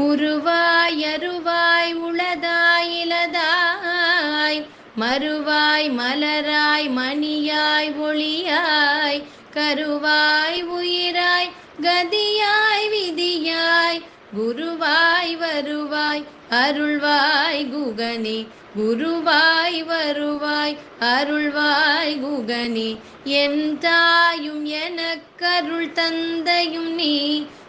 உருவாய் அருவாய் உளதாய் இலதாய் மறுவாய் மலராய் மணியாய் ஒளியாய் கருவாய் உயிராய் கதியாய் விதியாய் குருவாய் வருவாய் அருள்வாய் குகனே குருவாய் வருவாய் அருள்வாய் குகனே என் தாயும் எனக்கருள் தந்தையும் நீ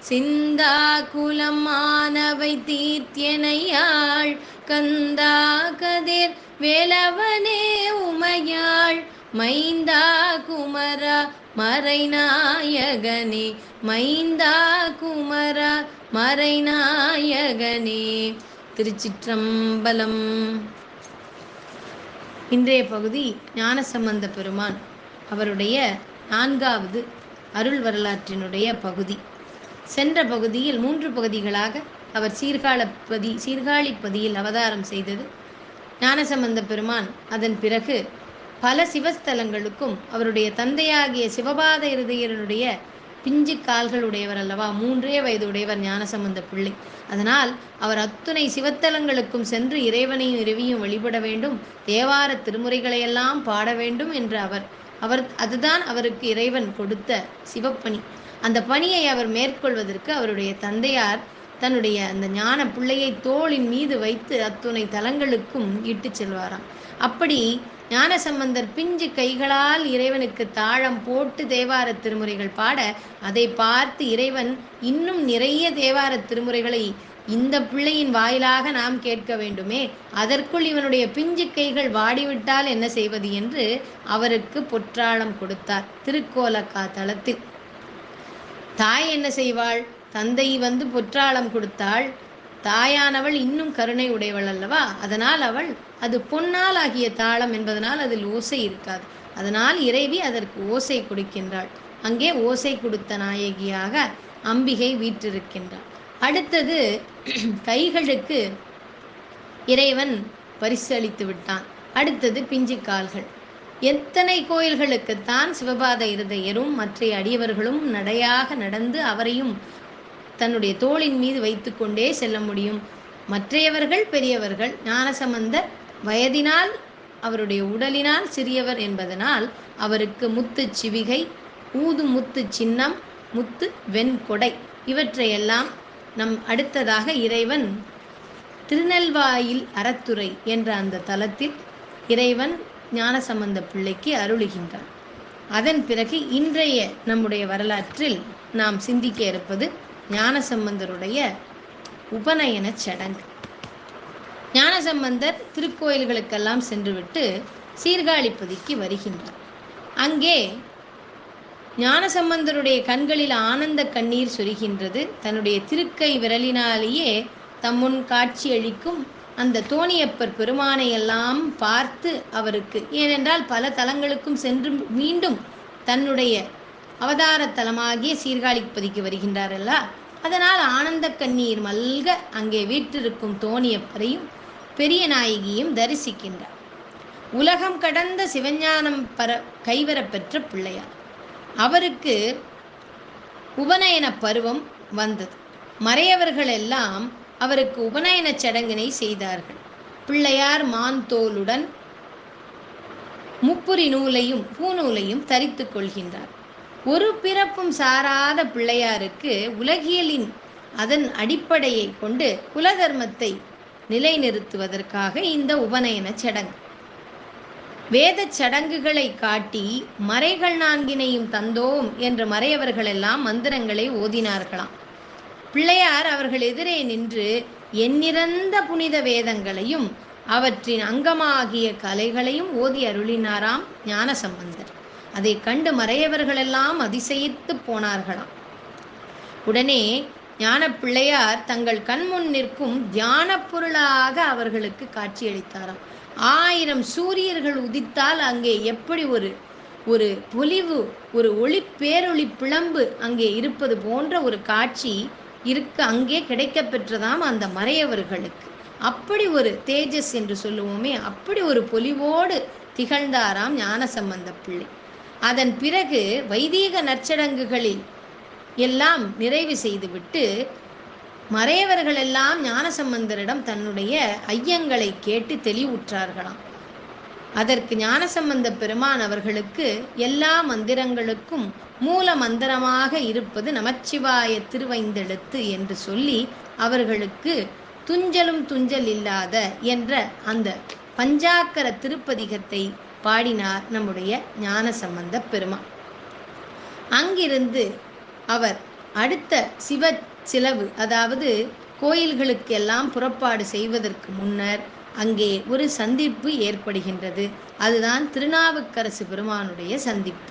சிந்தா குலமானவை தீர்த்தியனையாள் கந்தா கதிர் வேலவனே உமையாள் மைந்தா குமரா மறைநாயகனே மைந்தா குமரா மறைநாயகனே. திருச்சிற்றம்பலம். இன்றைய பகுதி ஞானசம்பந்த பெருமான் அவருடைய 4வது அருள் வரலாற்றினுடைய பகுதி. சென்ற பகுதியில் 3 பகுதிகளாக அவர் சீர்காழிப்பதியில் அவதாரம் செய்தது ஞானசம்பந்த பெருமான். அதன் பிறகு பல சிவஸ்தலங்களுக்கும் அவருடைய தந்தையாகிய சிவபாத இருதயருடைய பிஞ்சு கால்கள் உடையவர் அல்லவா, 3 வயது உடையவர் ஞானசம்பந்த பிள்ளை. அதனால் அவர் அத்துணை சிவத்தலங்களுக்கும் சென்று இறைவனையும் இறைவியும் வழிபட வேண்டும், தேவார திருமுறைகளையெல்லாம் பாட வேண்டும் என்று அதுதான் அவருக்கு இறைவன் கொடுத்த சிவப்பணி. அந்த பணியை அவர் மேற்கொள்வதற்கு அவருடைய தந்தையார் தன்னுடைய அந்த ஞான பிள்ளையை தோளின் மீது வைத்து அத்துணை தலங்களுக்கும் இட்டு செல்வாராம். அப்படி ஞானசம்பந்தர் பிஞ்சு கைகளால் இறைவனுக்கு தாளம் போட்டு தேவார திருமுறைகள் பாட, அதை பார்த்து இறைவன் இன்னும் நிறைய தேவார திருமுறைகளை இந்த பிள்ளையின் வாயிலாக நாம் கேட்க வேண்டுமே, அதற்குள் இவனுடைய பிஞ்சு கைகள் வாடிவிட்டால் என்ன செய்வது என்று அவருக்கு பொற்றாளம் கொடுத்தார். திருக்கோலக்கா தலத்தில் தாய் என்ன செய்வாள்? தந்தை பொற்றாளம் கொடுத்தாள். தாயானவள் இன்னும் கருணை உடையவள் அல்லவா, அதனால் அவள் அது பொன்னால் ஆகிய தாளம் என்பதனால் அதில் ஓசை இருக்காது. அதனால் இறைவி அதற்கு ஓசை கொடுக்கின்றாள். அங்கே ஓசை கொடுத்த நாயகியாக அம்பிகை வீற்றிருக்கின்றாள். அடுத்தது கைகளுக்கு இறைவன் பரிசு அளித்து விட்டான். அடுத்தது பிஞ்சு கால்கள். எத்தனை கோயில்களுக்குத்தான் சிவபாத இருதயரும் மற்ற அடியவர்களும் நடையாக நடந்து அவரையும் தன்னுடைய தோளின் மீது வைத்து கொண்டே செல்ல முடியும். மற்றையவர்கள் பெரியவர்கள், ஞானசம்பந்தர் வயதினால் அவருடைய உடலினால் சிறியவர் என்பதனால் அவருக்கு முத்து சிவிகை, ஊது முத்து சின்னம், முத்து வெண்கொடை இவற்றையெல்லாம் அடுத்ததாக இறைவன் திருநெல்வாயில் அறத்துறை என்ற அந்த தலத்தில் இறைவன் ஞானசம்பந்த பிள்ளைக்கு அருளுகின்றார். அதன் பிறகு இன்றைய நம்முடைய வரலாற்றில் நாம் சிந்திக்க இருப்பது ஞானசம்பந்தருடைய உபநயன சடங்கு. ஞானசம்பந்தர் திருக்கோயில்களுக்கெல்லாம் சென்றுவிட்டு சீர்காழிப்பதிக்கு வருகின்றார். அங்கே ஞானசம்பந்தருடைய கண்களில் ஆனந்த கண்ணீர் சொரிகின்றது. தன்னுடைய திருக்கை விரலினாலேயே தம்முன் காட்சி அளிக்கும் அந்த தோணியப்பர் பெருமானை எல்லாம் பார்த்து அவருக்கு, ஏனென்றால் பல தலங்களுக்கும் சென்று மீண்டும் தன்னுடைய அவதார தலமாகிய சீர்காழிப்பதிக்கு வருகின்றாரல்ல, அதனால் ஆனந்த கண்ணீர் மல்க அங்கே வீற்றிருக்கும் தோணியப்பரையும் பெரிய நாயகியும் தரிசிக்கின்றார். உலகம் கடந்த சிவஞானம் கைவரப்பெற்ற பிள்ளையார். அவருக்கு உபநயன பருவம் வந்தது. மறையவர்கள் எல்லாம் அவருக்கு உபநயன சடங்கினை செய்தார்கள். பிள்ளையார் மான்தோலுடன் முப்புரி நூலையும் பூநூலையும் தரித்து கொள்கின்றார். ஒரு பிறப்பும் சாராத பிள்ளையாருக்கு உலகியலின் அதன் அடிப்படையை கொண்டு குலதர்மத்தை நிலைநிறுத்துவதற்காக இந்த உபநயன சடங்கு. வேத சடங்குகளை காட்டி மறைகள் 4 தந்தோம் என்று மறையவர்களெல்லாம் மந்திரங்களை ஓதினார்களாம். பிள்ளையார் அவர்கள் எதிரே நின்று எண்ணிறந்த புனித வேதங்களையும் அவற்றின் அங்கமாகிய கலைகளையும் ஓதி அருளினாராம் ஞானசம்பந்தர். அதை கண்டு மறையவர்களெல்லாம் அதிசயித்து போனார்களாம். உடனே ஞான பிள்ளையார் தங்கள் கண்முன் நிற்கும் தியான பொருளாக அவர்களுக்கு காட்சியளித்தாராம். 1000 சூரியர்கள் உதித்தால் அங்கே எப்படி ஒரு பொலிவு, ஒரு பேரொளி பிளம்பு அங்கே இருப்பது போன்ற ஒரு காட்சி அங்கே கிடைக்க பெற்றதாம் அந்த மறையவர்களுக்கு. அப்படி ஒரு தேஜஸ் என்று சொல்லுவோமே, அப்படி ஒரு பொலிவோடு திகழ்ந்தாராம் ஞானசம்பந்த பிள்ளை. அதன் பிறகு வைதீக நற்சடங்குகளில் எல்லாம் நிறைவு செய்துவிட்டு மறையவர்கள் எல்லாம் ஞானசம்பந்தரிடம் தன்னுடைய ஐயங்களை கேட்டு தெளிவுற்றார்களாம். அதற்கு ஞானசம்பந்த பெருமான் அவர்களுக்கு எல்லா மந்திரங்களுக்கும் மூல மந்திரமாக இருப்பது நமச்சிவாய திருவைந்தெழுத்து என்று சொல்லி அவர்களுக்கு துஞ்சலும் துஞ்சல் இல்லாத என்ற அந்த பஞ்சாக்கர திருப்பதிகத்தை பாடினார் நம்முடைய ஞானசம்பந்த பெருமான். அங்கிருந்து அவர் அடுத்த சிலவு, அதாவது கோயில்களுக்கெல்லாம் புறப்பாடு செய்வதற்கு முன்னர் அங்கே ஒரு சந்திப்பு ஏற்படுகின்றது. அதுதான் திருநாவுக்கரசு பெருமானுடைய சந்திப்பு.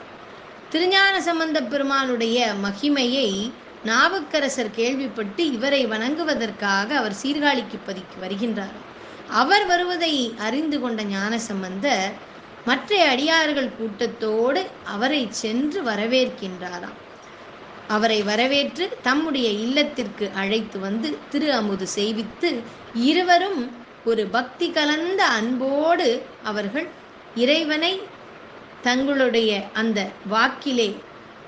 திருஞான சம்பந்த பெருமானுடைய மகிமையை நாவுக்கரசர் கேள்விப்பட்டு இவரை வணங்குவதற்காக அவர் சீர்காழிக்கு பதிக்கு வருகின்றார். அவர் வருவதை அறிந்து கொண்ட ஞானசம்பந்தர் மற்ற அடியார்கள் கூட்டத்தோடு அவரை சென்று வரவேற்கின்றாராம். அவரை வரவேற்று தம்முடைய இல்லத்திற்கு அழைத்து வந்து திரு அமுது செய்வித்து இருவரும் ஒரு பக்தி கலந்த அன்போடு அவர்கள் இறைவனை தங்களுடைய அந்த வாக்கிலே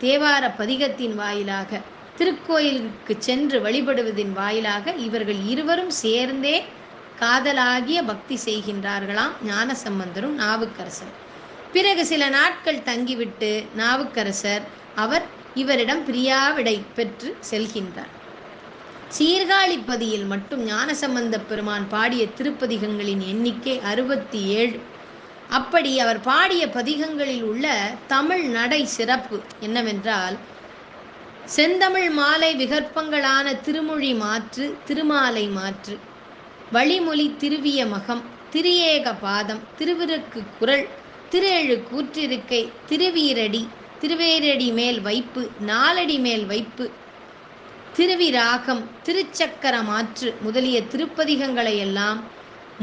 தேவார பதிகத்தின் வாயிலாக திருக்கோயிலுக்கு சென்று வழிபடுவதின் வாயிலாக இவர்கள் இருவரும் சேர்ந்தே காதலாகிய பக்தி செய்கின்றார்களாம் ஞானசம்பந்தரும் நாவுக்கரசர். பிறகு சில நாட்கள் தங்கிவிட்டு நாவுக்கரசர் அவர் இவரிடம் பிரியாவிடை பெற்று செல்கின்றார். சீர்காழிப்பதியில் மட்டும் ஞானசம்பந்த பெருமான் பாடிய திருப்பதிகங்களின் எண்ணிக்கை 67. அப்படி அவர் பாடிய பதிகங்களில் உள்ள தமிழ் நடை சிறப்பு என்னவென்றால், செந்தமிழ் மாலை விகற்பங்களான திருமொழி மாற்று, திருமாலை மாற்று, வழிமொழி திருவிய மகம், திரியேக பாதம், திருவிருக்கு குரல், திருஎழு கூற்றிருக்கை, திருவீரடி, திருவேரடி மேல் வைப்பு, நாலடி மேல் வைப்பு, திருவிராகம், திருச்சக்கர மாற்று முதலிய திருப்பதிகங்களை எல்லாம்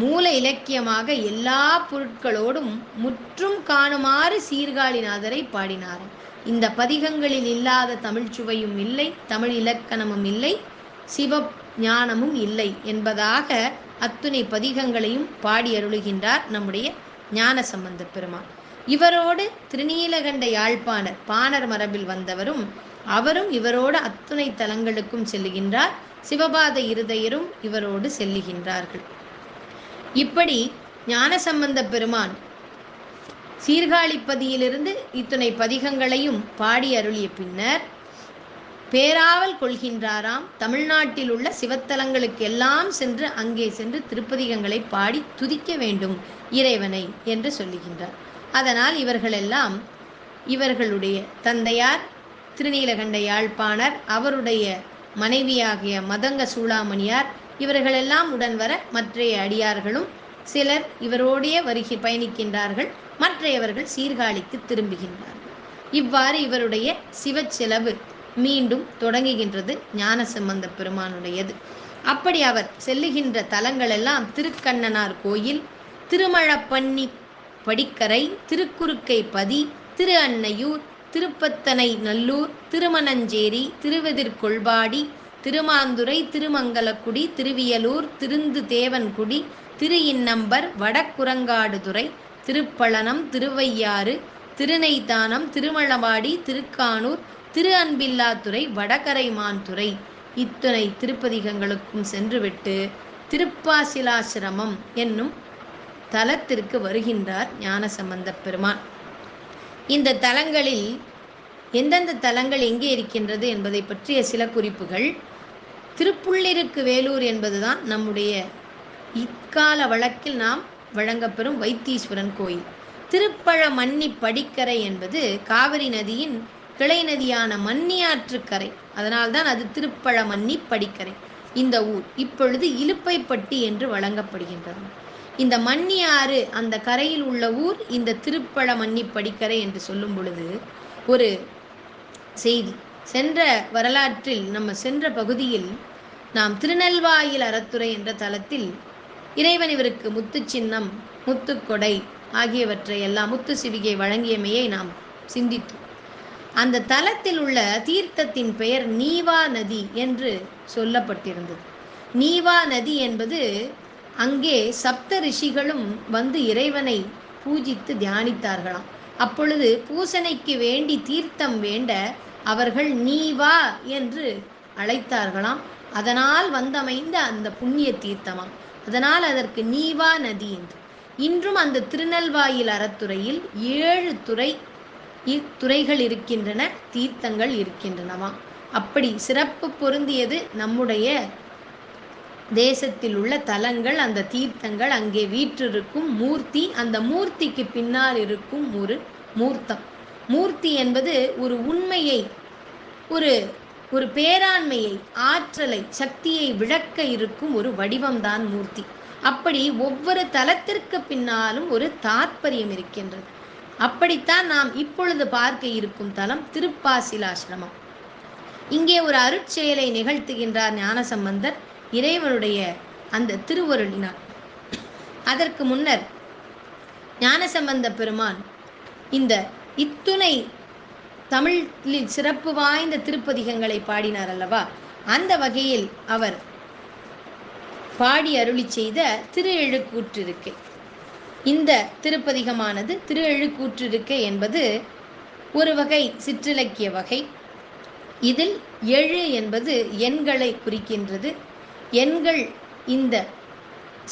மூல இலக்கியமாக எல்லா பொருட்களோடும் முற்றும் காணுமாறு சீர்காழிநாதரை பாடினார். இந்த பதிகங்களில் இல்லாத தமிழ் சுவையும் இல்லை, தமிழ் இலக்கணமும் இல்லை, சிவ ஞானமும் இல்லை என்பதாக அத்துணை பதிகங்களையும் பாடி அருளுகின்றார் நம்முடைய ஞானசம்பந்த பெருமான். இவரோடு திருநீலகண்ட யாழ்ப்பாணர் பாணர் மரபில் வந்தவரும் அவரும் இவரோடு அத்துணை தலங்களுக்கும் செல்லுகின்றார். சிவபாத இருதயரும் இவரோடு செல்லுகின்றார்கள். இப்படி ஞானசம்பந்த பெருமான் சீர்காழிப்பதியிலிருந்து இத்துணை பதிகங்களையும் பாடி அருளிய பின்னர் பேராவல் கொள்கின்றாராம். தமிழ்நாட்டில் உள்ள சிவத்தலங்களுக்கு எல்லாம் சென்று அங்கே சென்று திருப்பதிகங்களை பாடி துதிக்க வேண்டும் இறைவனை என்று சொல்லுகின்றார். அதனால் இவர்களெல்லாம் இவர்களுடைய தந்தையார் திருநீலகண்ட யாழ்ப்பாணர், அவருடைய மனைவியாகிய மதங்க சூளாமணியார் இவர்களெல்லாம் உடன் வர மற்றைய அடியார்களும் சிலர் இவரோடைய பயணிக்கின்றார்கள். மற்றையவர்கள் சீர்காழிக்கு திரும்புகின்றார்கள். இவ்வாறு இவருடைய சிவச்செலவு மீண்டும் தொடங்குகின்றது ஞானசம்பந்த பெருமானுடையது. அப்படி அவர் செல்லுகின்ற தலங்கள் எல்லாம் திருக்கண்ணனார் கோயில், திருமழப்பண்ணி படிக்கரை, திருக்குறுக்கை பதி, திரு அன்னையூர், திருப்பத்தனை நல்லூர், திருமணஞ்சேரி, திருவெதிர்கொள்பாடி, திருமாந்துறை, திருமங்கலக்குடி, திருவியலூர், திருந்து தேவன்குடி, திரு இன்னம்பர், வடக்குரங்காடுதுறை, திருப்பழனம், திருவையாறு, திருநெய்தானம், திருமளவாடி, திருக்கானூர், திரு அன்பில்லாத்துறை, வடகரைமான்துறை இத்துணை திருப்பதிகங்களுக்கும் சென்றுவிட்டு திருப்பாசிலாசிரமம் என்னும் தலத்திற்கு வருகின்றார் ஞானசம்பந்த பெருமான். இந்த தலங்களில் எந்தெந்த தலங்கள் எங்கே இருக்கின்றது என்பதை பற்றிய சில குறிப்புகள். திருப்புள்ளிருக்கு வேலூர் என்பதுதான் நம்முடைய இக்கால வழக்கில் நாம் வழங்கப்பெறும் வைத்தீஸ்வரன் கோயில். திருப்பழமன்னி படிக்கரை என்பது காவிரி நதியின் கிளை நதியான மன்னியாற்றுக்கரை, அதனால்தான் அது திருப்பழமன்னி படிக்கரை. இந்த ஊர் இப்பொழுது இலுப்பைப்பட்டி என்று வழங்கப்படுகின்றது. இந்த மன்னியாறு அந்த கரையில் உள்ள ஊர் இந்த திருப்பழமன்னி படிக்கரை என்று சொல்லும் பொழுது ஒரு செய்தி. சென்ற வரலாற்றில் நம்ம சென்ற பகுதியில் நாம் திருநெல்வாயில் அறத்துறை என்ற தலத்தில் இறைவன் இவருக்கு முத்து சின்னம், முத்துக்கொடை ஆகியவற்றை எல்லாம் முத்து சிவிகை வழங்கியமையை நாம் சிந்தித்தோம். அந்த தலத்தில் உள்ள தீர்த்தத்தின் பெயர் நீவா நதி என்று சொல்லப்பட்டிருந்தது. நீவா நதி என்பது அங்கே சப்த ரிஷிகளும் வந்து இறைவனை பூஜித்து தியானித்தார்களாம். அப்பொழுது பூசனைக்கு வேண்டி தீர்த்தம் வேண்ட அவர்கள் நீவா என்று அழைத்தார்களாம். அதனால் வந்தமைந்த அந்த புண்ணிய தீர்த்தமாம். அதனால் அதற்கு நீவா நதி என்று. இன்றும் அந்த திருநெல்வாயில் அறத்துறையில் 7 துறைகள் இருக்கின்றன, தீர்த்தங்கள் இருக்கின்றனவாம். அப்படி சிறப்பு பொருந்தியது நம்முடைய தேசத்தில் உள்ள தலங்கள், அந்த தீர்த்தங்கள், அங்கே வீற்றிருக்கும் மூர்த்தி, அந்த மூர்த்திக்கு பின்னால் இருக்கும் ஒரு மூர்த்தம். மூர்த்தி என்பது ஒரு உண்மையை, ஒரு ஒரு பேராண்மையை, ஆற்றலை, சக்தியை விளக்க இருக்கும் ஒரு வடிவம்தான் மூர்த்தி. அப்படி ஒவ்வொரு தலத்திற்கு பின்னாலும் ஒரு தாற்பயம் இருக்கின்றது. அப்படித்தான் நாம் இப்பொழுது பார்க்க இருக்கும் தலம் திருப்பாசிலாசிரமம். இங்கே ஒரு அருட்செயலை நிகழ்த்துகின்றார் ஞானசம்பந்தர் இறைவனுடைய அந்த திருவருளினார். அதற்கு முன்னர் ஞானசம்பந்த பெருமான் இந்த இத்துணை தமிழில் சிறப்பு வாய்ந்த திருப்பதிகங்களை பாடினார் அல்லவா? அந்த வகையில் அவர் பாடி அருளி செய்த திரு எழுக்கூற்றிருக்கை. இந்த திருப்பதிகமானது திரு எழுக்கூற்றிருக்கை என்பது ஒரு வகை சிற்றிலக்கிய வகை. இதில் 7 என்பது எண்களை குறிக்கின்றது. எண்கள் இந்த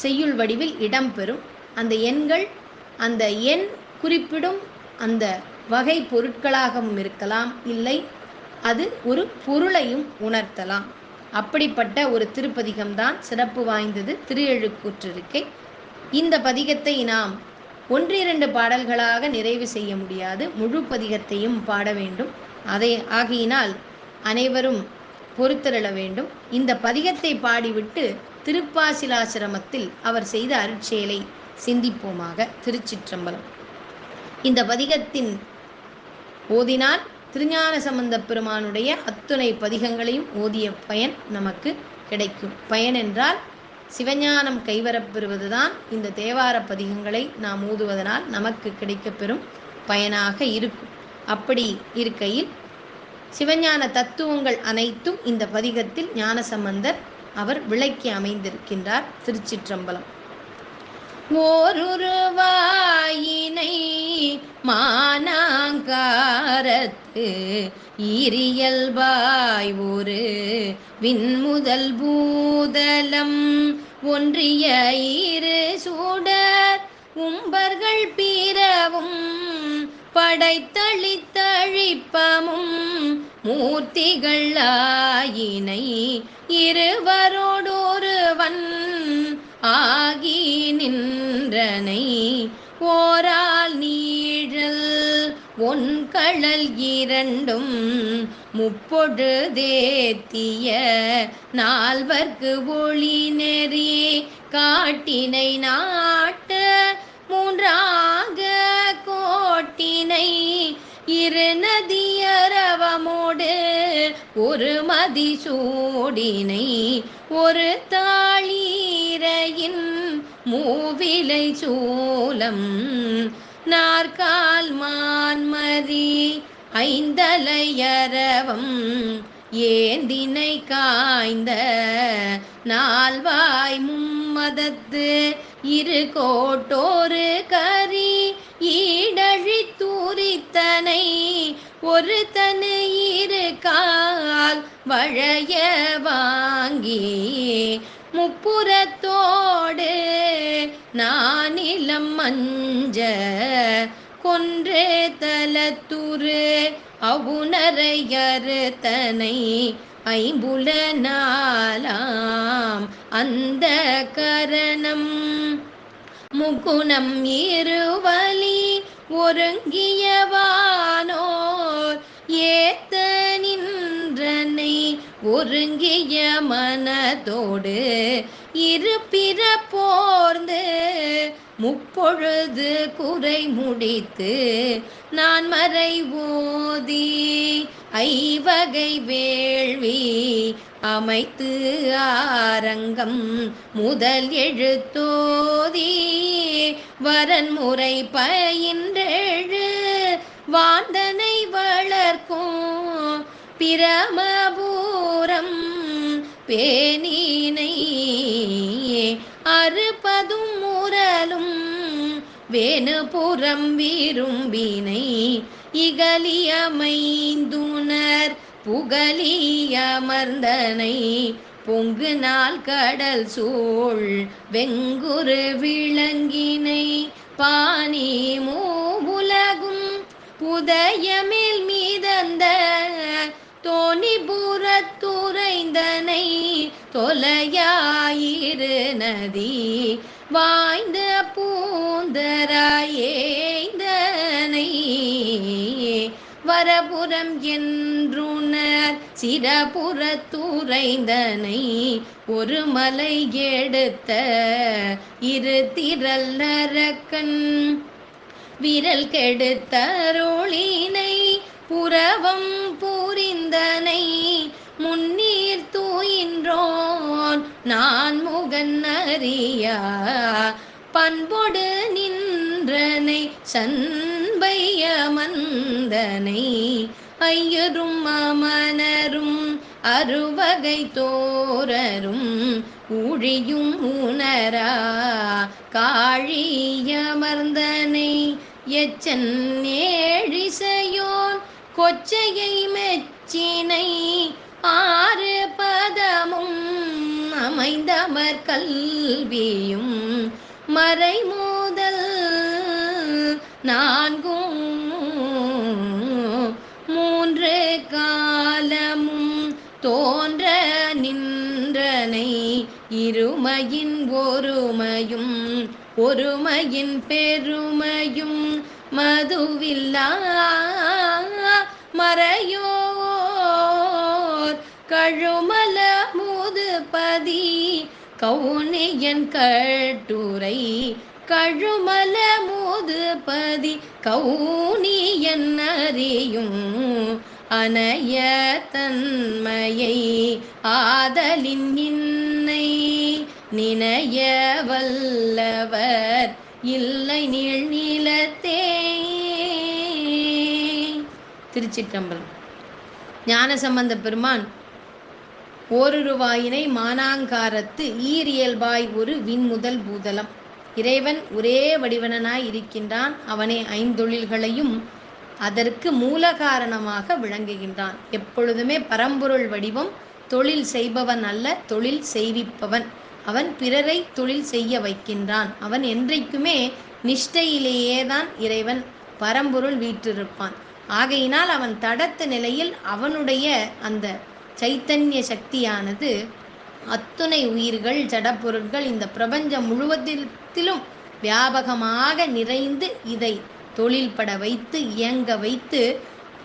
செய்யுள் வடிவில் இடம்பெறும். அந்த எண்கள் அந்த எண் குறிப்பிடும் அந்த வகை பொருட்களாகவும் இருக்கலாம், இல்லை அது ஒரு பொருளையும் உணர்த்தலாம். அப்படிப்பட்ட ஒரு திருப்பதிகம்தான் சிறப்பு வாய்ந்தது திரு எழுக்கூற்றிருக்கை. இந்த பதிகத்தை நாம் 1-2 பாடல்களாக நிறைவு செய்ய முடியாது, முழு பதிகத்தையும் பாட வேண்டும். ஆகையினால் அனைவரும் பொறுத்தருள வேண்டும். இந்த பதிகத்தை பாடிவிட்டு திருப்பாசிலாசிரமத்தில் அவர் செய்த அருட்செயலை சிந்திப்போமாக. திருச்சிற்றம்பலம். இந்த பதிகத்தின் ஓதினால் திருஞான சம்பந்த பெருமானுடைய அத்துணை பதிகங்களையும் ஓதிய பயன் நமக்கு கிடைக்கும். பயன் என்றால் சிவஞானம் கைவரப்பெறுவதுதான் இந்த தேவார பதிகங்களை நாம் ஓதுவதனால் நமக்கு கிடைக்கப்பெறும் பயனாக இருக்கும். அப்படி இருக்கையில் சிவஞான தத்துவங்கள் அனைத்தும் இந்த பதிகத்தில் ஞானசம்பந்தர் அவர் விளக்கி அமைந்திருக்கின்றார். திருச்சிற்றம்பலம். ஓருருவாயினை மானாங்காரத்து ஈரியல்பாய் ஒரு விண்முதல் பூதலம் ஒன்றிய 2 சூடர் உம்பர்கள் பீரவும் படைத்தளித்தழிப்பமும் மூர்த்திகள் ஆயினை இருவரோடொருவன் ஆகி நின்றனை ஓரால் நீழல் ஒன்கழல் 2 முப்பொழுதேத்திய 4 ஒளி நெறி காட்டினை நாட்ட 3ஆக கோட்டினை 2 நதியரவமோடு 1 மதி சூடினை 1 தாளீரையின் மூவிலை சூலம் 4 மான்மதி 5 அலையரவம் ஏந்தினை காய்ந்த 4 மும்மதத்து 2 கோட்டோரு கரி ஈடழி தூரித்தனை 1 தனு 2 கால் வளைய வாங்கி முப்புறத்தோடு நானிலம் மஞ்ச கொன்றே தலத்துரு அவுணரையறுத்தனை 5 நாளாம் அந்த கரணம் முகுணம் 2 வலி ஒருங்கியவானோர் ஏத்த நின்றனை ஒருங்கிய மனதோடு 2 பிறப்போர்ந்து முப்பொழுது குறை முடித்து 4 மறை ஓதி 5 வகை வேள்வி அமைத்து ஆரங்கம் முதல் எழுத்தோதி வரன்முறை பயின்றெழு வாந்தனை வளர்க்கும் பிரமபூரம் பேணினை அறுபதும் முரலும் வேணுபுறம் விரும்பினை இகலியமைந்துணர் புகலியமர்ந்தனை பொங்கு நாள் கடல் சூழ் வெங்குரு விளங்கினை பாணி மூவுலகும் புதையமேல் மீதந்த தோணிபுரத்துறைந்தனை தொலையாயிரு நதி வாய்ந்த பூந்தராயேந்தனை வரபுறம் என்றுணர் சிரபுரத்துறைந்தனை ஒரு மலை எடுத்த இரு திரள் நரக்கன் விரல் கெடுத்தருளினை புறவம் புரிந்தனை முன்னீர் தூயின்றோன் நான் முகன் அறியா பண்பொடு நின்றனை சண்பையமந்தனை ஐயரும் அமனரும் அறுவகை தோரரும் ஊழியும் உணரா காழியமர்ந்தனை எச்சன் ஏழிசையோன் கொச்சையை மெச்சினை ஆறு பதமும் அமைந்தமர் கல்வியும் மறைமூதல் நான்கும் மூன்று காலமும் தோன்ற நின்றனை இருமையின் ஒருமையும் ஒருமையின் பெருமையும் மதுவில்லா மறையோர் கழுமல முதுபதி கவுனியன் கட்டுரை கழுமல முதுபதி கவுனியன் அறியும் அனைய தன்மையை ஆதலின் இன்னை நினைய வல்லவர் இல்லை நீள் நீளத்தே. திருச்சிற்றம்பலம். ஞானசம்பந்த பெருமான் ஓருருவாயினை மானாங்காரத்து ஈரியல்பாய் ஒரு விண்முதல் பூதலம். இறைவன் ஒரே வடிவனாய் இருக்கின்றான். அவனே ஐந்தொழில்களையும் அதற்கு மூல காரணமாக விளங்குகின்றான். எப்பொழுதுமே பரம்பொருள் வடிவம். தொழில் செய்பவன் அல்ல, தொழில் செய்விப்பவன். அவன் பிறரை தொழில் செய்ய வைக்கின்றான். அவன் என்றைக்குமே நிஷ்டையிலேயேதான் இறைவன் பரம்பொருள் வீற்றிருப்பான். ஆகையினால் அவன் தடத்த நிலையில் அவனுடைய அந்த சைத்தன்ய சக்தியானது அத்துணை உயிர்கள் ஜடப்பொருட்கள் இந்த பிரபஞ்சம் முழுவதிலும் வியாபகமாக நிறைந்து இதை தொழில்பட வைத்து இயங்க வைத்து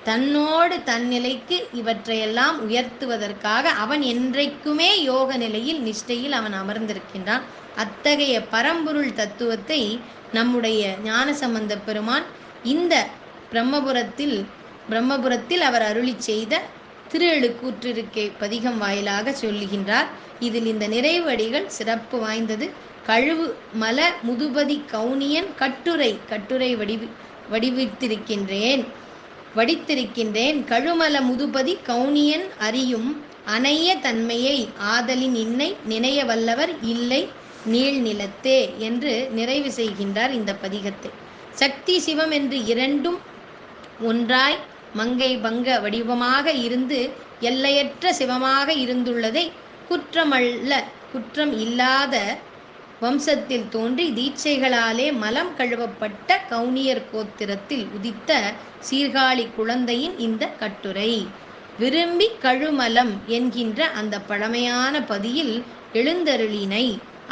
தன்னோடு தன்னிலைக்கு இவற்றையெல்லாம் உயர்த்துவதற்காக அவன் என்றைக்குமே யோக நிலையில் நிஷ்டையில் அவன் அமர்ந்திருக்கின்றான். அத்தகைய பரம்பொருள் தத்துவத்தை நம்முடைய ஞானசம்பந்த பெருமான் இந்த பிரம்மபுரத்தில் அவர் அருளி செய்த திருஎழுக்கூற்றிருக்கை பதிகம் வாயிலாக சொல்லுகின்றார். இதில் இந்த நிறைவடிகள் சிறப்பு வாய்ந்தது. கழுவு மல முதுபதி கவுனியன் கட்டுரை வடித்திருக்கின்றேன் கழுமல முதுபதி கவுனியன் அறியும் அனைய தன்மையை ஆதலின் இன்னை நினைய வல்லவர் இல்லை நீள்நிலத்தே என்று நிறைவு செய்கின்றார் இந்த பதிகத்தை. சக்தி சிவம் என்று இரண்டும் ஒன்றாய் மங்கை பங்க வடிவமாக இருந்து எல்லையற்ற சிவமாக இருந்துள்ளதை குற்றம் இல்லாத வம்சத்தில் தோன்றி தீட்சைகளாலே மலம் கழுவப்பட்ட கவுனியர் கோத்திரத்தில் உதித்த சீர்காழி குழந்தையின் இந்த கட்டுரை. விரும்பி கழுமலம் என்கின்ற அந்த பழமையான பதியில் எழுந்தருளினை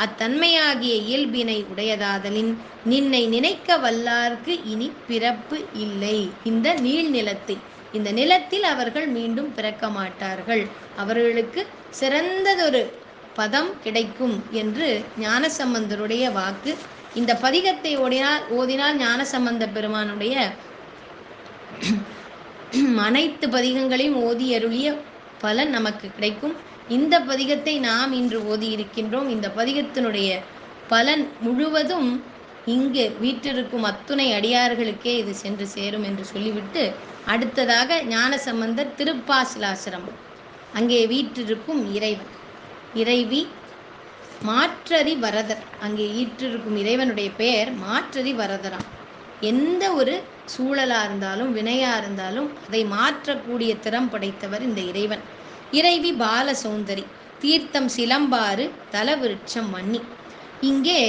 அத்தன்மையாகிய இயல்பினை உடையதாதலின் நின்னை நினைக்க வல்லார்க்கு இனி பிறப்பு இல்லை. இந்த இந்த நிலத்தில் அவர்கள் மீண்டும் பிறக்க மாட்டார்கள். அவர்களுக்கு சிறந்ததொரு பதம் கிடைக்கும் என்று ஞானசம்பந்தருடைய வாக்கு. இந்த பதிகத்தை ஓதினால் ஞானசம்பந்த பெருமானுடைய அனைத்து பதிகங்களையும் ஓதி அருளிய பலன் நமக்கு கிடைக்கும். இந்த பதிகத்தை நாம் இன்று ஓதி இருக்கின்றோம். இந்த பதிகத்தினுடைய பலன் முழுவதும் இங்கு வீற்றிருக்கும் அத்துணை அடியார்களுக்கே இது சென்று சேரும் என்று சொல்லிவிட்டு அடுத்ததாக ஞானசம்பந்தர் திருப்பாசிலாசிரமம் அங்கே வீற்றிருக்கும் இறைவி மாற்றறி வரதர். அங்கே ஈற்றிருக்கும் இறைவனுடைய பெயர் மாற்றறி வரதராம். எந்த ஒரு சூழலாக இருந்தாலும் வினையாக இருந்தாலும் அதை மாற்றக்கூடிய திறம் படைத்தவர் இந்த இறைவன். இறைவி பால சௌந்தரி, தீர்த்தம் சிலம்பாறு தலவிருட்சம் மன்னி. இங்கே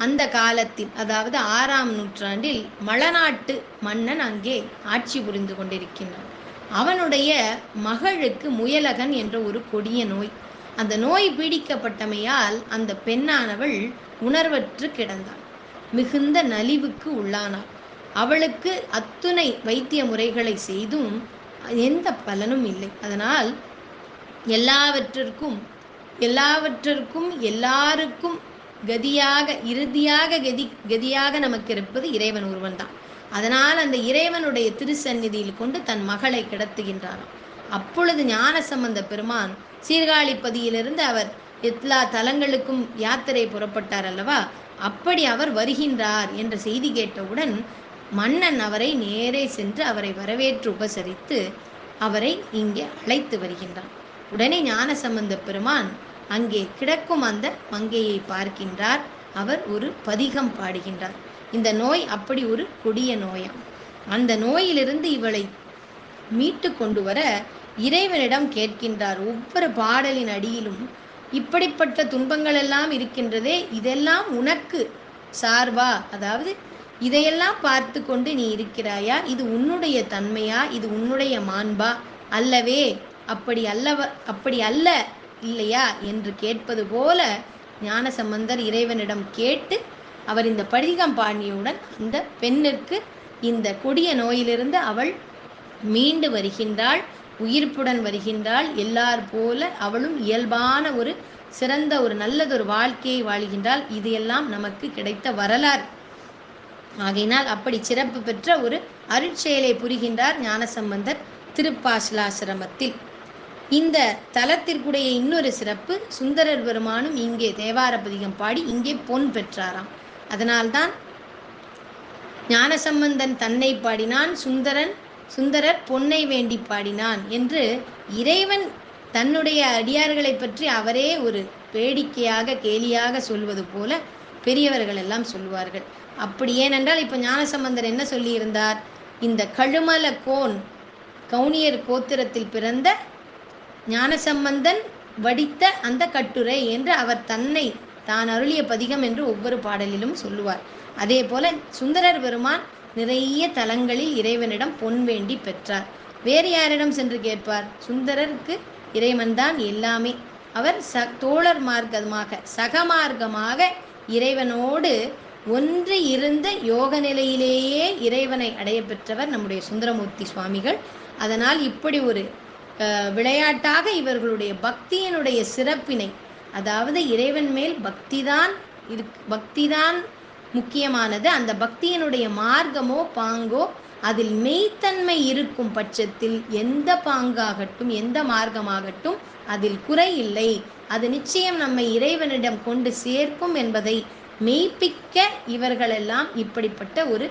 அந்த காலத்தில், அதாவது 6ஆம் நூற்றாண்டில் மழநாட்டு மன்னன் அங்கே ஆட்சி புரிந்து கொண்டிருக்கின்றான். அவனுடைய மகளுக்கு முயலகன் என்ற ஒரு கொடிய நோய். அந்த நோய் பீடிக்கப்பட்டமையால் அந்த பெண்ணானவள் உணர்வற்று கிடந்தாள். மிகுந்த நலிவுக்கு உள்ளானாள். அவளுக்கு அத்துணை வைத்திய முறைகளை செய்தும் எந்த பலனும் இல்லை. அதனால் எல்லாவற்றிற்கும் எல்லாருக்கும் கதியாக நமக்கு இருப்பது இறைவன் ஒருவன் தான். அதனால் அந்த இறைவனுடைய திருச்சந்நிதியில் கொண்டு தன் மகளை கிடத்துகின்றாராம். அப்பொழுது ஞானசம்பந்த பெருமான் சீர்காழிப்பதியிலிருந்து அவர் எல்லா தலங்களுக்கும் யாத்திரை புறப்பட்டார் அல்லவா, அப்படி அவர் வருகின்றார் என்ற செய்தி கேட்டவுடன் மன்னன் அவரை நேரே சென்று அவரை வரவேற்று உபசரித்து அவரை இங்கே அழைத்து வருகின்றான். உடனே ஞானசம்பந்த பெருமான் அங்கே கிடக்கும் அந்த மங்கையை பார்க்கின்றார். அவர் ஒரு பதிகம் பாடுகின்றார். இந்த நோய் அப்படி ஒரு கொடிய நோயாம். அந்த நோயிலிருந்து இவளை மீட்டு கொண்டு வர இறைவனிடம் கேட்கின்றார். ஒவ்வொரு பாடலின் அடியிலும் இப்படிப்பட்ட துன்பங்கள் எல்லாம் இருக்கின்றதே, இதெல்லாம் உனக்கு சார்பா, அதாவது இதையெல்லாம் பார்த்து கொண்டு நீ இருக்கிறாயா, இது உன்னுடைய தன்மையா, இது உன்னுடைய மாண்பா, அல்லவே அப்படி அல்ல இல்லையா என்று கேட்பது போல ஞானசம்பந்தர் இறைவனிடம் கேட்டு அவர் இந்த பதிகம் பாடியவுடன் அந்த பெண்ணிற்கு இந்த கொடிய நோயிலிருந்து அவள் மீண்டு வருகின்றாள், உயிர்ப்புடன் வருகின்றாள். எல்லார் போல அவளும் இயல்பான ஒரு சிறந்த ஒரு நல்லதொரு வாழ்க்கையை வாழ்கின்றாள். இது எல்லாம் நமக்கு கிடைத்த வரலாறு. ஆகையினால் அப்படி சிறப்பு பெற்ற ஒரு அருட்செயலை புரிகின்றார் ஞானசம்பந்தர் திருப்பாசலாசிரமத்தில். இந்த தலத்திற்குடைய இன்னொரு சிறப்பு, சுந்தரர் பெருமானும் இங்கே தேவார பதிகம் பாடி இங்கே பொன் பெற்றாராம். அதனால்தான் ஞானசம்பந்தன் தன்னை பாடினான், சுந்தரர் பொன்னை வேண்டி பாடினான் என்று இறைவன் தன்னுடைய அடியார்களை பற்றி அவரே ஒரு வேடிக்கையாக கேலியாக சொல்வது போல பெரியவர்கள் எல்லாம் சொல்லுவார்கள். அப்படி ஏனென்றால் இப்போ ஞானசம்பந்தர் என்ன சொல்லியிருந்தார், இந்த கழுமல கவுனியர் கோத்திரத்தில் பிறந்த ஞானசம்பந்தன் வடித்த அந்த கட்டுரை என்று அவர் தான் அருளிய பதிகம் என்று ஒவ்வொரு பாடலிலும் சொல்லுவார். அதே போல சுந்தரர் பெருமான் நிறைய தலங்களில் இறைவனிடம் பொன் வேண்டி பெற்றார். வேறு யாரிடம் சென்று கேட்பார்? சுந்தரருக்கு இறைவன்தான் எல்லாமே. அவர் தோழர் மார்க்கமாக சகமார்க்கமாக இறைவனோடு ஒன்று இருந்த யோக நிலையிலேயே இறைவனை அடைய பெற்றவர் நம்முடைய சுந்தரமூர்த்தி சுவாமிகள். அதனால் இப்படி ஒரு விளையாட்டாக இவர்களுடைய பக்தியினுடைய சிறப்பினை, அதாவது இறைவன் மேல் பக்திதான் முக்கியமானது. அந்த பக்தியினுடைய மார்க்கமோ பாங்கோ அதில் மெய்த்தன்மை இருக்கும் பட்சத்தில் எந்த பாங்காகட்டும் எந்த மார்க்கமாகட்டும் அதில் குறை இல்லை. அது நிச்சயம் நம்மை இறைவனிடம் கொண்டு சேர்க்கும் என்பதை மெய்ப்பிக்க இவர்களெல்லாம் இப்படிப்பட்ட ஒரு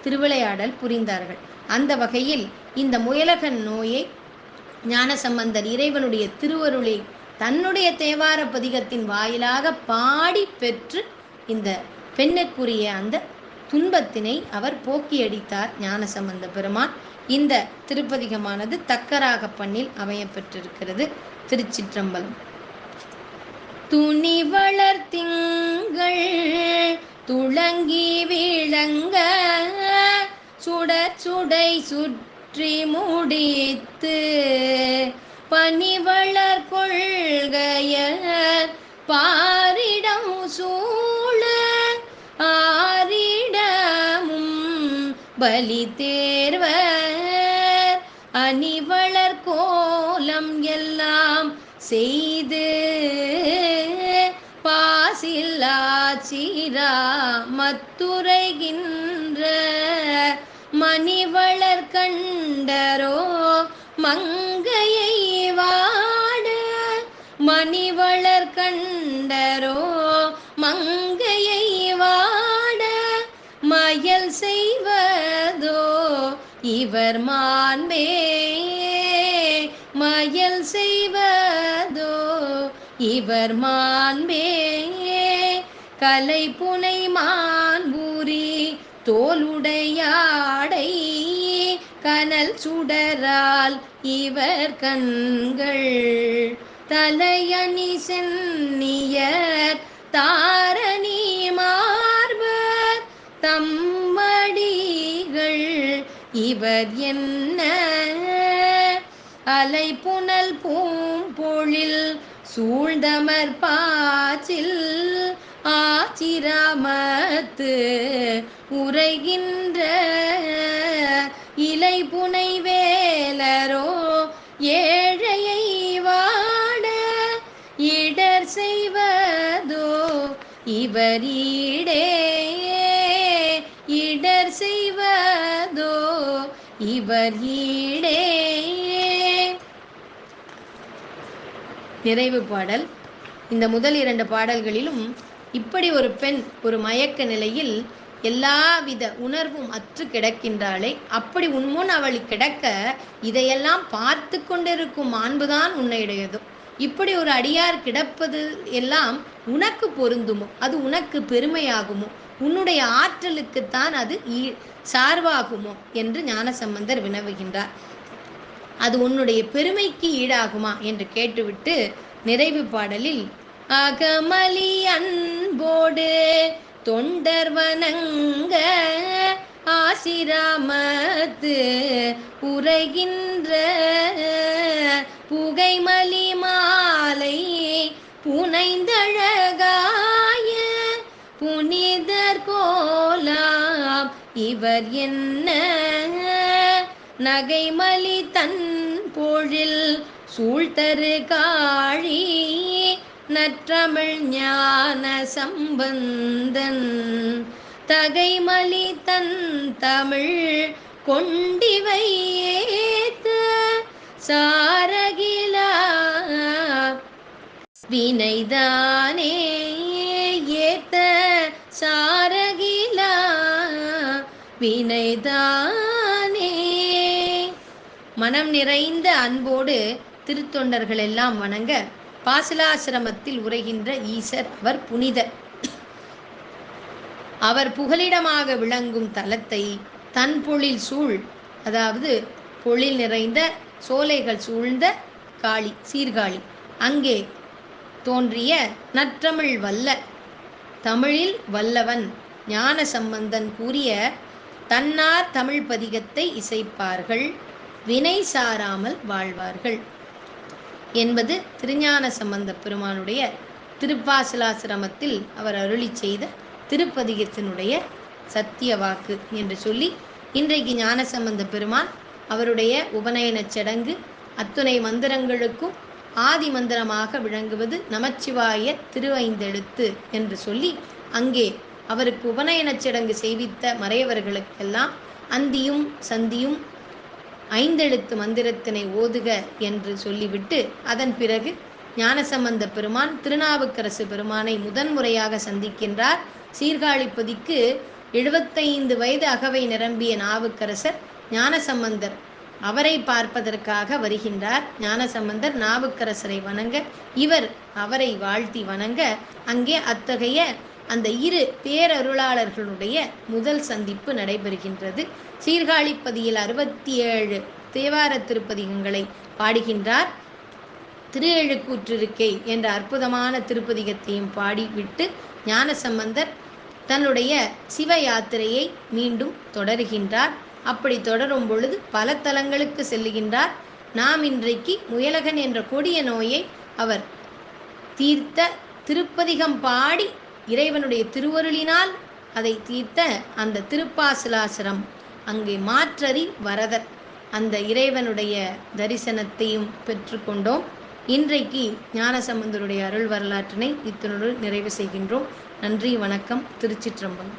திருவிளையாடல் புரிந்தார்கள். அந்த வகையில் இந்த முயலகன் நோயை ஞானசம்பந்தர் இறைவனுடைய திருவருளை தன்னுடைய தேவார பதிகத்தின் வாயிலாக பாடி பெற்று இந்த பெண்ணுக்குரிய அந்த துன்பத்தினை அவர் போக்கியடித்தார் ஞானசம்பந்த பெருமான். இந்த திருப்பதிகமானது தக்கராக பண்ணில் அமையப்பெற்றிருக்கிறது. திருச்சிற்றம்பலம். துணி வளர்த்திங்கள் துளங்கி விளங்க சுடை சுற்றி முடித்து பனிவளர் கொள்கையர் பாரிடம் சூழ ஆரிடமும் பலி தேர்வர் அணிவளர் கோலம் எல்லாம் செய்து பாசில்லாச்சிரா மத்துரைகின்ற மணிவளர் கண்டரோ மங்கையை வாட மணிவளர் கண்டரோ மங்கையை வாட மயல் செய்வதோ இவர் மாண்பே மயல் செய்வதோ இவர் மாண்பே கலை புனை மான்பூரி தோலுடையாடை கனல் சுடரால் இவர் கண்கள் தலையணி சென்னியர் தாரணி மார்பர் தம்மடிகள் இவர் என்ன அலைப்புனல் பூம்பொழில் சூழ்ந்தமர் பாச்சில் ஆச்சிராமத்து உரைகின்ற இலைப்புனை வேலரோ ஏழையை வாட இடர் செய்வதோ இவர் ஈடே இடர் செய்வதோ இவர் ஈடே. நிறைவு பாடல். இந்த முதல் 2 பாடல்களிலும் இப்படி ஒரு பெண் ஒரு மயக்க நிலையில் எல்லாவித உணர்வும் அற்று கிடக்கின்றாளே, அப்படி உன்முன் அவள் கிடக்க இதையெல்லாம் பார்த்து கொண்டிருக்கும் மாண்புதான் உன்னுடையதோ, இப்படி ஒரு அடியார் கிடப்பது எல்லாம் உனக்கு பொருந்துமோ, அது உனக்கு பெருமையாகுமோ, உன்னுடைய ஆற்றலுக்குத்தான் அது சார்பாகுமோ என்று ஞானசம்பந்தர் வினவுகின்றார். அது உன்னுடைய பெருமைக்கு ஈடாகுமா என்று கேட்டுவிட்டு நிறைவு பாடலில் அகமலி அன்போடு தொண்டர் வணங்க ஆசிராமத்து உரைகின்ற புகைமலி மாலை புனைந்தழகாய புனிதர் கோலாம் இவர் என்ன நகைமலி தன் பொழில் சூழ்தரு காழி நற்றமிழ் ஞான சம்பந்தன் தகைமலி தன் தமிழ் கொண்டிவை ஏத்த சாரகிலா வினைதானே ஏத்த சாரகிலா வினைதானே. மனம் நிறைந்த அன்போடு திருத்தொண்டர்கள் எல்லாம் வணங்க பாசிலாசிரமத்தில் உரைகின்ற ஈசர் அவர் புனிதர். அவர் புகலிடமாக விளங்கும் தலத்தை தன் பொழில் சூழ், அதாவது பொழில் நிறைந்த சோலைகள் சூழ்ந்த காளி சீர்காழி, அங்கே தோன்றிய நற்றமிழ் வல்ல தமிழில் வல்லவன் ஞான சம்பந்தன் கூறிய தன்னார் தமிழ் பதிகத்தை இசைப்பார்கள், வினை சாராமல் வாழ்வார்கள் என்பது திருஞான சம்பந்த பெருமானுடைய திருப்பாசிலாசிரமத்தில் அவர் அருளி செய்த திருப்பதிகத்தினுடைய சத்திய வாக்கு என்று சொல்லி, இன்றைக்கு ஞானசம்பந்த பெருமான் அவருடைய உபநயனச் சடங்கு அத்துணை மந்திரங்களுக்கும் ஆதி மந்திரமாக விளங்குவது நமச்சிவாய திருவைந்தெழுத்து என்று சொல்லி, அங்கே அவருக்கு உபநயனச் சடங்கு செய்வித்த மறையவர்களுக்கெல்லாம் அந்தியும் சந்தியும் 5 எழுத்து மந்திரத்தினை ஓதுக என்று சொல்லிவிட்டு, அதன் பிறகு ஞானசம்பந்த பெருமான் திருநாவுக்கரசு பெருமானை முதன்முறையாக சந்திக்கின்றார். சீர்காழிப்பதிக்கு 75 வயது அகவை நிரம்பிய நாவுக்கரசர் ஞானசம்பந்தர் அவரை பார்ப்பதற்காக வருகின்றார். ஞானசம்பந்தர் நாவுக்கரசரை வணங்க, இவர் அவரை வாழ்த்தி வணங்க, அங்கே அத்தகைய அந்த 2 பேரருளாளர்களுடைய முதல் சந்திப்பு நடைபெறுகின்றது. சீர்காழிப்பதியில் 67 தேவார திருப்பதிகங்களை பாடுகின்றார். திருஎழுக்கூற்றிருக்கை என்ற அற்புதமான திருப்பதிகத்தையும் பாடிவிட்டு ஞானசம்பந்தர் தன்னுடைய சிவ யாத்திரையை மீண்டும் தொடருகின்றார். அப்படி தொடரும் பொழுது பல தலங்களுக்கு செல்லுகின்றார். நாம் இன்றைக்கு முயலகன் என்ற கொடிய நோயை அவர் தீர்த்த திருப்பதிகம் பாடி இறைவனுடைய திருவருளினால் அதை தீர்த்த அந்த திருப்பாசிலாசிரம், அங்கே மாற்றறி வரதர், அந்த இறைவனுடைய தரிசனத்தையும் பெற்றுக்கொண்டோம். இன்றைக்கு ஞானசம்பந்தருடைய அருள் வரலாற்றினை இத்தனோடு நிறைவு செய்கின்றோம். நன்றி, வணக்கம். திருச்சிற்றம்பலம்.